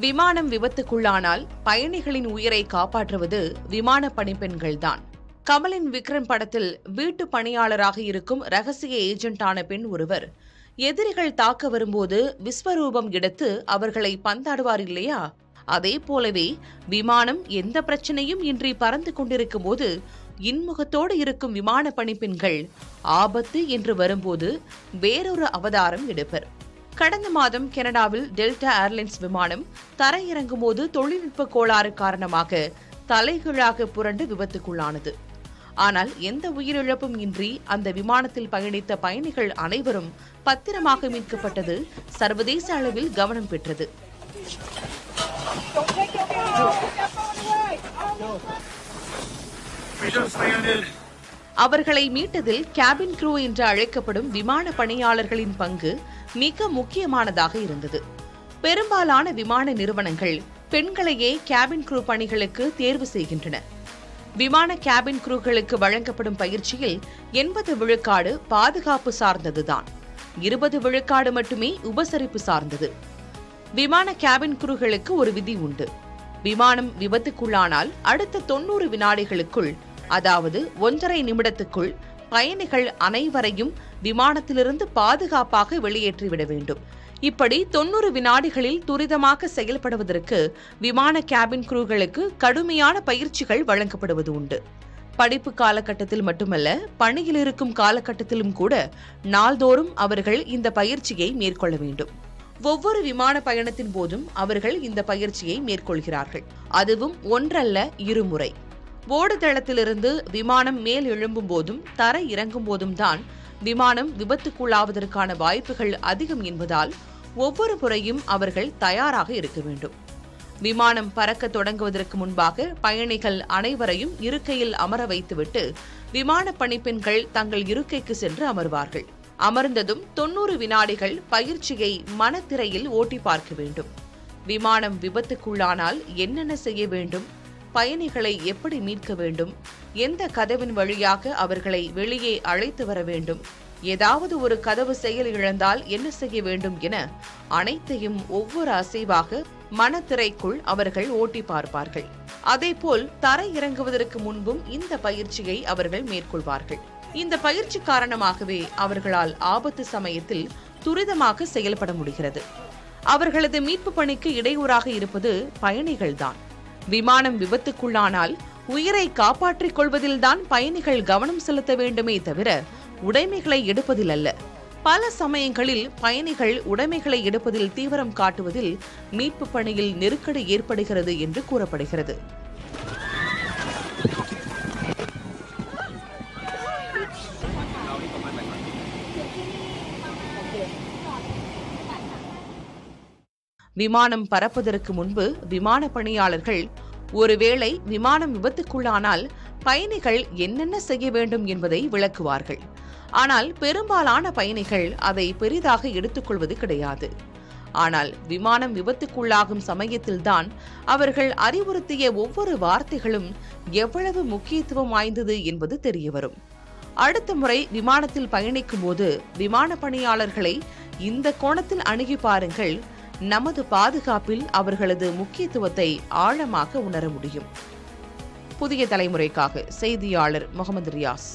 விமானம் விபத்துக்குள்ளானால் பயணிகளின் உயிரை காப்பாற்றுவது விமான பணிப்பெண்கள்தான். கமலின் விக்ரம் படத்தில் வீட்டு பணியாளராக இருக்கும் ரகசிய ஏஜென்டான பெண் ஒருவர் எதிரிகள் தாக்க வரும்போது விஸ்வரூபம் எடுத்து அவர்களை பந்தாடுவார் இல்லையா? அதே போலவே விமானம் எந்த பிரச்சனையும் இன்றி பறந்து கொண்டிருக்கும் போது இன்முகத்தோடு இருக்கும் விமான பணிப்பெண்கள் ஆபத்து என்று வரும்போது வேறொரு அவதாரம் எடுப்பர். கடந்த மாதம் கனடாவில் டெல்டா ஏர்லைன்ஸ் விமானம் தரையிறங்கும் போது தொழில்நுட்ப கோளாறு காரணமாக தலைகீழாக புரண்டு விபத்துக்குள்ளானது. ஆனால் எந்த உயிரிழப்பும் இன்றி அந்த விமானத்தில் பயணித்த பயணிகள் அனைவரும் பத்திரமாக மீட்கப்பட்டது சர்வதேச அளவில் கவனம் பெற்றது. அவர்களை மீட்டதில் கேபின் க்ரூ என்று அழைக்கப்படும் விமான பணியாளர்களின் பங்கு மிக முக்கியமானதாக இருந்தது. பெரும்பாலான விமான நிறுவனங்கள் பெண்களையே கேபின் க்ரூ பணிகளுக்கு தேர்வு செய்கின்றன. விமான கேபின் க்ரூகளுக்கு வழங்கப்படும் பயிற்சியில் 80 விழுக்காடு பாதுகாப்பு சார்ந்ததுதான், 20 விழுக்காடு மட்டுமே உபசரிப்பு சார்ந்தது. விமான கேபின் க்ரூகளுக்கு ஒரு விதி உண்டு. விமானம் விபத்துக்குள்ளானால் அடுத்த 90 வினாடிகளுக்குள், அதாவது 1.5 நிமிடத்துக்குள் பயணிகள் அனைவரையும் விமானத்திலிருந்து பாதுகாப்பாக வெளியேற்றிவிட வேண்டும். இப்படி 90 வினாடிகளில் துரிதமாக செயல்படுவதற்கு விமான கேபின் க்ரூகளுக்கு கடுமையான பயிற்சிகள் வழங்கப்படுவது உண்டு. படிப்பு காலகட்டத்தில் மட்டுமல்ல, பணியில் இருக்கும் காலகட்டத்திலும் கூட நாள்தோறும் அவர்கள் இந்த பயிற்சியை மேற்கொள்ள வேண்டும். ஒவ்வொரு விமான பயணத்தின் போதும் அவர்கள் இந்த பயிற்சியை மேற்கொள்கிறார்கள். அதுவும் ஒன்றல்ல, 2 முறை. ஓடுதளத்திலிருந்து விமானம் மேல் எழும்பும் போதும் தரை இறங்கும் போதும் தான் விமானம் விபத்துக்குள்ளாவதற்கான வாய்ப்புகள் அதிகம் என்பதால் ஒவ்வொரு முறையும் அவர்கள் தயாராக இருக்க வேண்டும். விமானம் பறக்க தொடங்குவதற்கு முன்பாக பயணிகள் அனைவரையும் இருக்கையில் அமர வைத்துவிட்டு விமான பணிப்பெண்கள் தங்கள் இருக்கைக்கு சென்று அமர்வார்கள். அமர்ந்ததும் 90 வினாடிகள் பயிற்சியை மனத்திரையில் ஓட்டி பார்க்க வேண்டும். விமானம் விபத்துக்குள்ளானால் என்னென்ன செய்ய வேண்டும், பயணிகளை எப்படி மீட்க வேண்டும், எந்த கதவின் வழியாக அவர்களை வெளியே அழைத்து வர வேண்டும், ஏதாவது ஒரு கதவு செயல் இழந்தால் என்ன செய்ய வேண்டும் என அனைத்தையும் ஒவ்வொரு அசைவாக மனத்திரைக்குள் அவர்கள் ஓட்டி பார்ப்பார்கள். அதேபோல் தரை இறங்குவதற்கு முன்பும் இந்த பயிற்சியை அவர்கள் மேற்கொள்வார்கள். இந்த பயிற்சி காரணமாகவே அவர்களால் ஆபத்து சமயத்தில் துரிதமாக செயல்பட முடிகிறது. அவர்களது மீட்பு பணிக்கு இடையூறாக இருப்பது பயணிகள்தான். விமானம் விபத்துக்குள்ளானால் உயிரை காப்பாற்றிக் கொள்வதில்தான் பயணிகள் கவனம் செலுத்த வேண்டுமே தவிர உடைமைகளை எடுப்பதில் அல்ல. பல சமயங்களில் பயணிகள் உடைமைகளை எடுப்பதில் தீவிரம் காட்டுவதில் மீட்பு பணியில் நெருக்கடி ஏற்படுகிறது என்று கூறப்படுகிறது. விமானம் பறப்பதற்கு முன்பு விமான பணியாளர்கள் ஒருவேளை விமானம் விபத்துக்குள்ளானால் பயணிகள் என்னென்ன செய்ய வேண்டும் என்பதை விளக்குவார்கள். ஆனால் பெரும்பாலான பயணிகள் அதை பெரிதாக எடுத்துக்கொள்வது கிடையாது. ஆனால் விமானம் விபத்துக்குள்ளாகும் சமயத்தில்தான் அவர்கள் அறிவுறுத்திய ஒவ்வொரு வார்த்தைகளும் எவ்வளவு முக்கியத்துவம் வாய்ந்தது என்பது தெரியவரும். அடுத்த முறை விமானத்தில் பயணிக்கும் போது விமான பணியாளர்களை இந்த கோணத்தில் அணுகி பாருங்கள். நமது பாதுகாப்பில் அவர்களது முக்கியத்துவத்தை ஆழமாக உணர முடியும். புதிய தலைமுறைக்காக செய்தியாளர் முகமது ரியாஸ்.